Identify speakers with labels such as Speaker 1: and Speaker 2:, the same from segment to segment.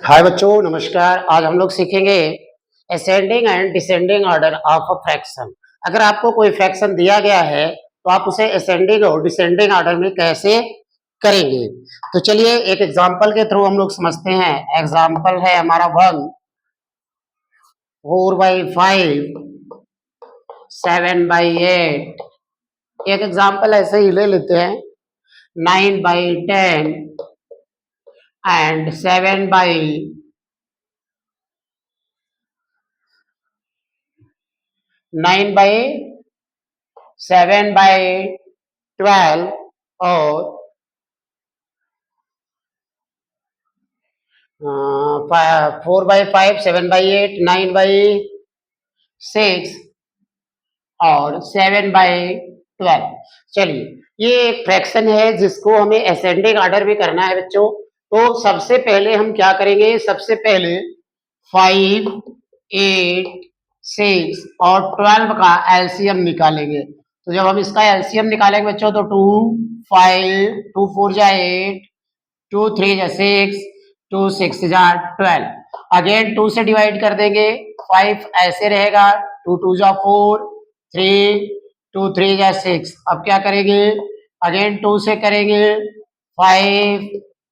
Speaker 1: हाय बच्चों, नमस्कार। आज हम लोग सीखेंगे ascending and descending order of a fraction. अगर आपको कोई फ्रैक्शन दिया गया है तो आप उसे असेंडिंग और डिसेंडिंग ऑर्डर में कैसे करेंगे। तो चलिए एक एग्जांपल के थ्रू हम लोग समझते हैं। एग्जांपल है हमारा 4/5 7/8। एक एग्जांपल ऐसे ही ले लेते हैं 9/10 एंड 9/7/12 और 4/5 7/8 9/6 और 7/12। चलिए, ये एक फ्रैक्शन है जिसको हमें असेंडिंग ऑर्डर में करना है बच्चों। तो सबसे पहले हम क्या करेंगे, सबसे पहले 5 8 6 और 12 का एलसीएम निकालेंगे। तो जब हम इसका एलसीएम निकालेंगे बच्चों तो 2 5 2 4 जा 8 2 3 जा 6 2 6 जा 12। अगेन 2 से डिवाइड कर देंगे, 5 ऐसे रहेगा, 2 2 जा 4 3 2 3 जा 6। अब क्या करेंगे, अगेन 2 से करेंगे, 5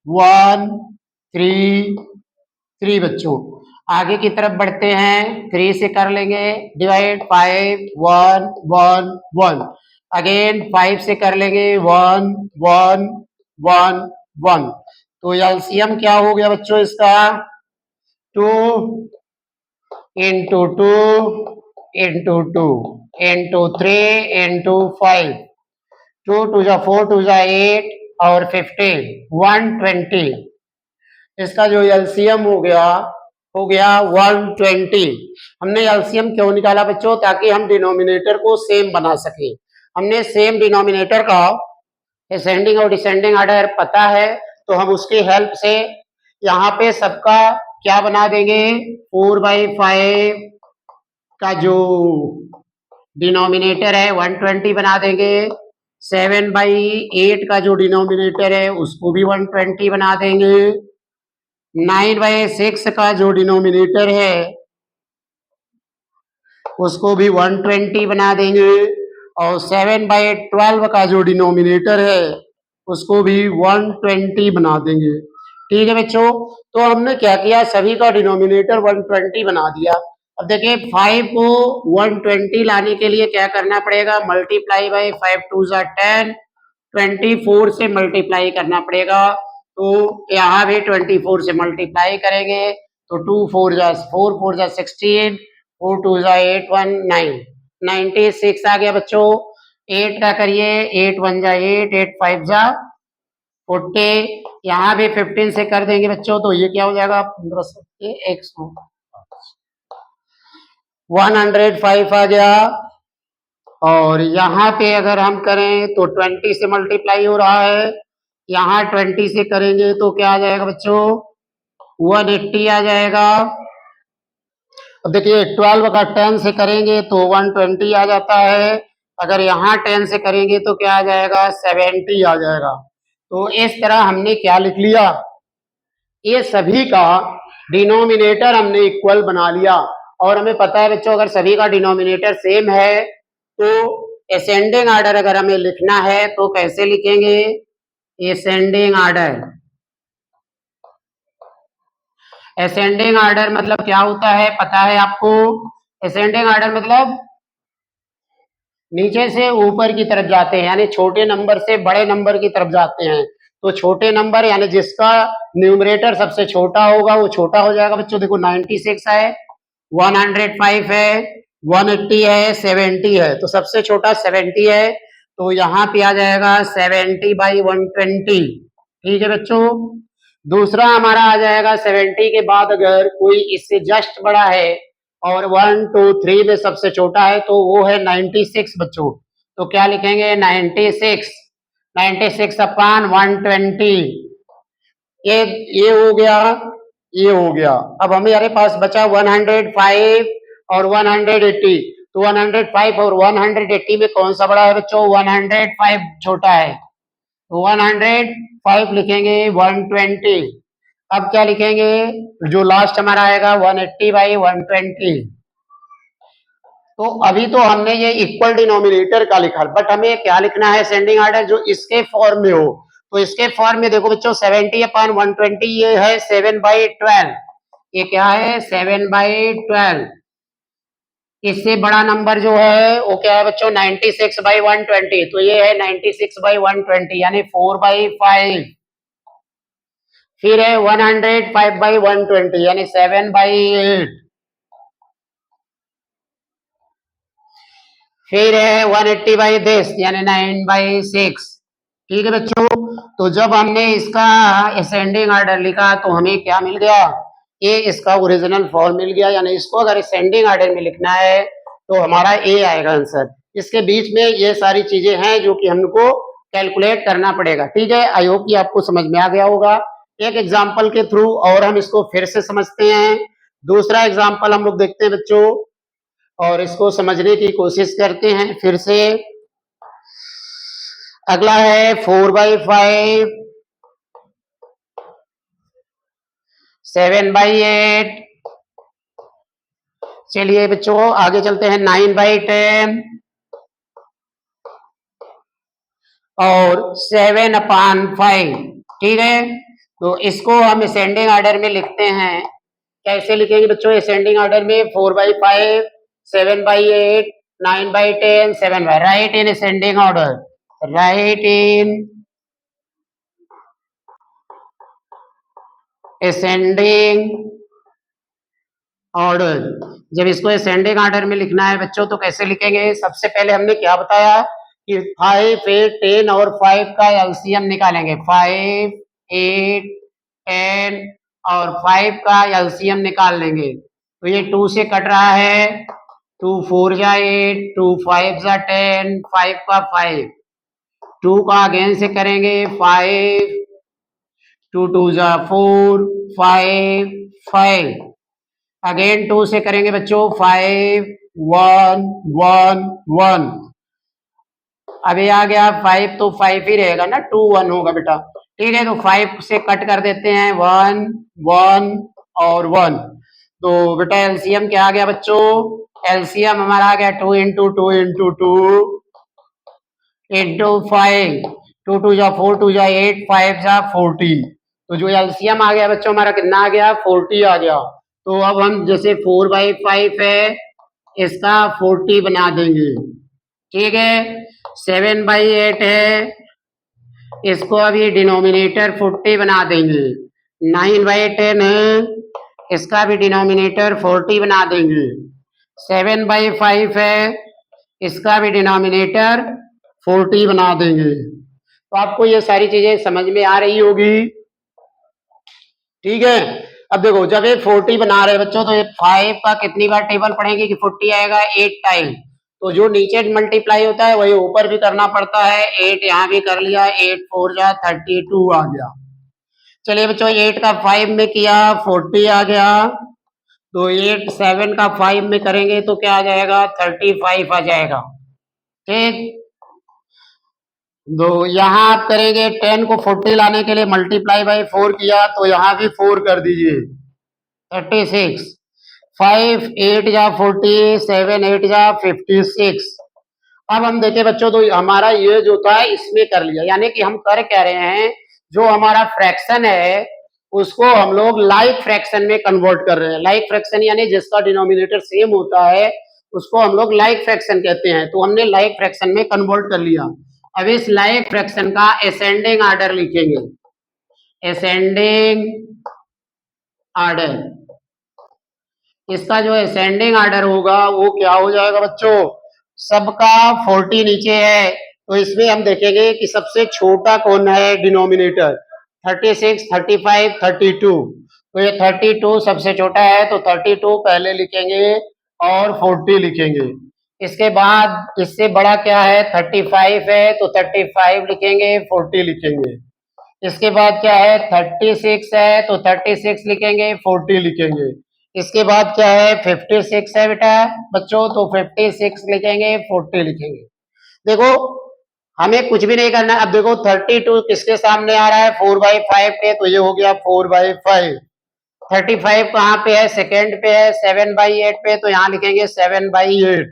Speaker 1: 1 3 3 बच्चों। आगे की तरफ बढ़ते हैं, 3 से कर लेंगे डिवाइड, 5 1 1 1। अगेन 5 से कर लेंगे 1 1 1 1। तो एलसीएम क्या हो गया बच्चों इसका, 2 इंटू 2 इंटू 2 इंटू 3 इंटू 5। 2 2 जा 4 2 जा 8 और 15 120। इसका जो एलसीएम हो गया 120। हमने एलसीएम क्यों निकाला बच्चों, ताकि हम डिनोमिनेटर को सेम बना सके। हमने सेम डिनोमिनेटर का असेंडिंग और डिसेंडिंग ऑर्डर पता है, तो हम उसकी हेल्प से यहाँ पे सबका क्या बना देंगे, 4/5 का जो डिनोमिनेटर है 120 बना देंगे। 7/8 का जो डिनोमिनेटर है उसको भी 120 बना देंगे। 9/6 का जो डिनोमिनेटर है उसको भी 120 बना देंगे। और 7/12 का जो डिनोमिनेटर है उसको भी 120 बना देंगे। ठीक है बच्चों, तो हमने क्या किया, सभी का डिनोमिनेटर 120 बना दिया। अब देखिए 5 को 120 लाने के लिए क्या करना पड़ेगा, मल्टीप्लाई बाई 5 2 जा 10, 24 से मल्टीप्लाई करना पड़ेगा। तो यहाँ भी 24 से मल्टीप्लाई करेंगे तो 2 4 जा 4 4 जा 16 4 2 जा 8 1 9 96 आ गया बच्चों। 8 का करिए, 8 1 जा 8 8 5 जा 40। यहाँ भी 15 से कर देंगे बच्चों तो ये क्या हो जाएगा, 15 105 आ गया। और यहाँ पे अगर हम करें तो 20 से मल्टीप्लाई हो रहा है, यहाँ 20 से करेंगे तो क्या आ जाएगा बच्चों, 180 आ जाएगा। अब देखिए 12 का 10 से करेंगे तो 120 आ जाता है। अगर यहाँ 10 से करेंगे तो क्या आ जाएगा, 70 आ जाएगा। तो इस तरह हमने क्या लिख लिया, ये सभी का डिनोमिनेटर हमने इक्वल बना लिया। और हमें पता है बच्चों, अगर सभी का डिनोमिनेटर सेम है तो असेंडिंग ऑर्डर अगर हमें लिखना है तो कैसे लिखेंगे, असेंडिंग ऑर्डर। असेंडिंग ऑर्डर मतलब क्या होता है पता है आपको, असेंडिंग ऑर्डर मतलब नीचे से ऊपर की तरफ जाते हैं, यानी छोटे नंबर से बड़े नंबर की तरफ जाते हैं। तो छोटे नंबर यानी जिसका न्यूमरेटर सबसे छोटा होगा वो छोटा हो जाएगा बच्चों। देखो 96 है, 105 है, 180 है, 70 है, तो सबसे छोटा 70 है। तो यहाँ पे आ जाएगा 70/120। ठीक है बच्चों। दूसरा हमारा आ जाएगा 70 के बाद अगर कोई इससे जस्ट बड़ा है और 1 2 3 में सबसे छोटा है तो वो है 96 बच्चों। तो क्या लिखेंगे, 96 96 अपान 120। ये हो गया, ये हो गया। अब हमारे पास बचा 105 और 180। तो 105 और 180 में कौन सा बड़ा है बच्चों, 105 छोटा है। तो 105 लिखेंगे 120। अब क्या लिखेंगे, जो लास्ट हमारा आएगा 180/120। तो अभी तो हमने ये इक्वल डिनोमिनेटर का लिखा, बट हमें क्या लिखना है असेंडिंग ऑर्डर जो इसके फॉर्म में हो। तो इसके फॉर्म में देखो बच्चों 70/120 ये है 7/12। ये क्या है 7/12। इससे बड़ा नंबर जो है वो क्या है बच्चों 96/120। तो ये है 96/120 यानी 4/5। फिर है 105/120 यानी 7/8। फिर है 180/this यानी 9/6। ठीक है बच्चों, तो जब हमने इसका असेंडिंग ऑर्डर लिखा तो हमें क्या मिल गया, ये इसका ओरिजिनल फॉर्म मिल गया। यानी इसको अगर असेंडिंग ऑर्डर में लिखना है तो हमारा ए आएगा आंसर। इसके बीच में ये सारी चीजें हैं जो कि हमको कैलकुलेट करना पड़ेगा। ठीक है, आई होप कि आपको समझ में आ गया होगा। एक एग्जाम्पल के थ्रू और हम इसको फिर से समझते हैं। दूसरा एग्जाम्पल हम लोग देखते हैं बच्चों, और इसको समझने की कोशिश करते हैं फिर से। अगला है 4/5, 7/8। चलिए बच्चों आगे चलते हैं 9/10 और 7/5। ठीक है, तो इसको हम असेंडिंग ऑर्डर में लिखते हैं। कैसे लिखेंगे बच्चों असेंडिंग ऑर्डर में, 4/5, 7/8, 9/10, 7/5। Right in ascending order, right in ascending order. जब इसको असेंडिंग ऑर्डर में लिखना है बच्चों तो कैसे लिखेंगे, सबसे पहले हमने क्या बताया कि 5, 8, 10 और 5 का एलसीएम निकालेंगे। 5, 8, 10 और 5 का एलसीएम निकाल लेंगे। तो ये 2 से कट रहा है, 2 4 जा 8, 2 5 जा 10, 5 का 5। 2 का अगेन से करेंगे 5, 2 2 जा 4, 5 5। अगेन 2 से करेंगे बच्चों 5 1 1 1। अभी आ गया 5 तो 5 ही रहेगा ना, 2 1 होगा बेटा। ठीक है, तो 5 से कट कर देते हैं 1 1 और 1। तो बेटा एलसीएम क्या आ गया बच्चों, एलसीएम हमारा आ गया 2 इंटू 2 इंटू 2 इंटू 5। 2 2 जा 4, 2 जा 8, 5 जा 40। तो जो एलसीएम आ गया बच्चों हमारा कितना आ गया, 40 आ गया। तो अब हम जैसे 4/5 है इसका 40 बना देंगे। ठीक है, 7/8 है इसको अभी डिनोमिनेटर 40 बना देंगे। 9/10 है इसका भी डिनोमिनेटर 40 बना देंगे। 7/5 है इसका भी डिनोमिनेटर 40 बना देंगे। तो आपको ये सारी चीजें समझ में आ रही होगी। ठीक है, अब देखो जब ये 40 बना रहे बच्चों तो ये 5 का कितनी बार टेबल पढ़ेंगे कि 40 आएगा, 8 टाइम। तो जो नीचे मल्टीप्लाई होता है वही ऊपर भी करना पड़ता है। 8 यहाँ भी कर लिया, 8 4 जा 32 आ गया। चलिए बच्चों 8 का 5 में किया 40 आ गया। तो 8 7 का 5 में करेंगे तो क्या आ जाएगा, 35 आ जाएगा। ठीक, तो यहाँ आप करेंगे 10 को 40 लाने के लिए मल्टीप्लाई बाई 4 किया तो यहाँ भी 4 कर दीजिए, 36। 5 8 जा 40, 7 8 जा 56। अब हम देखें बच्चों तो हमारा ये जो था इसमें कर लिया, यानी कि हम कर क्या रहे हैं, जो हमारा फ्रैक्शन है उसको हम लोग लाइक फ्रैक्शन में कन्वर्ट कर रहे हैं। लाइक फ्रैक्शन यानी जिसका डिनोमिनेटर सेम होता है उसको हम लोग लाइक फ्रैक्शन कहते हैं। तो हमने लाइक फ्रैक्शन में कन्वर्ट कर लिया। अब इस लाइक फ्रैक्शन का असेंडिंग ऑर्डर लिखेंगे, असेंडिंग ऑर्डर। इसका जो असेंडिंग ऑर्डर होगा वो क्या हो जाएगा बच्चों, सबका 40 नीचे है तो इसमें हम देखेंगे कि सबसे छोटा कौन है डिनोमिनेटर, 36 35 32। तो ये 32 सबसे छोटा है तो 32 पहले लिखेंगे और 40 लिखेंगे। इसके बाद इससे बड़ा क्या है 35 है तो 35 लिखेंगे 40 लिखेंगे। इसके बाद क्या है 36 है तो 36 लिखेंगे 40 लिखेंगे। इसके बाद क्या है 56 है बेटा बच्चों तो 56 लिखेंगे 40 लिखेंगे। देखो हमें कुछ भी नहीं करना है। अब देखो 32 किसके सामने आ रहा है, 4/5 पे, तो ये हो गया 4/5। 35 कहाँ पे है, सेकेंड पे है, 7/8 पे, तो यहाँ लिखेंगे 7/8।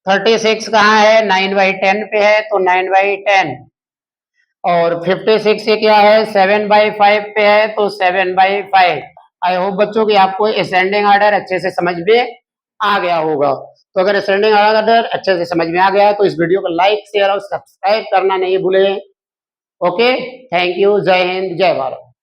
Speaker 1: 36 कहाँ है, 9/10 पे है, तो 9/10। और 56 ये क्या है, 7/5 पे है, तो 7/5। आई होप बच्चों की आपको असेंडिंग ऑर्डर अच्छे से समझ में आ गया होगा। तो अगर असेंडिंग ऑर्डर अच्छे से समझ में आ गया है तो इस वीडियो को लाइक शेयर और सब्सक्राइब करना नहीं भूलें। ओके, थैंक यू, जय हिंद, जय भारत।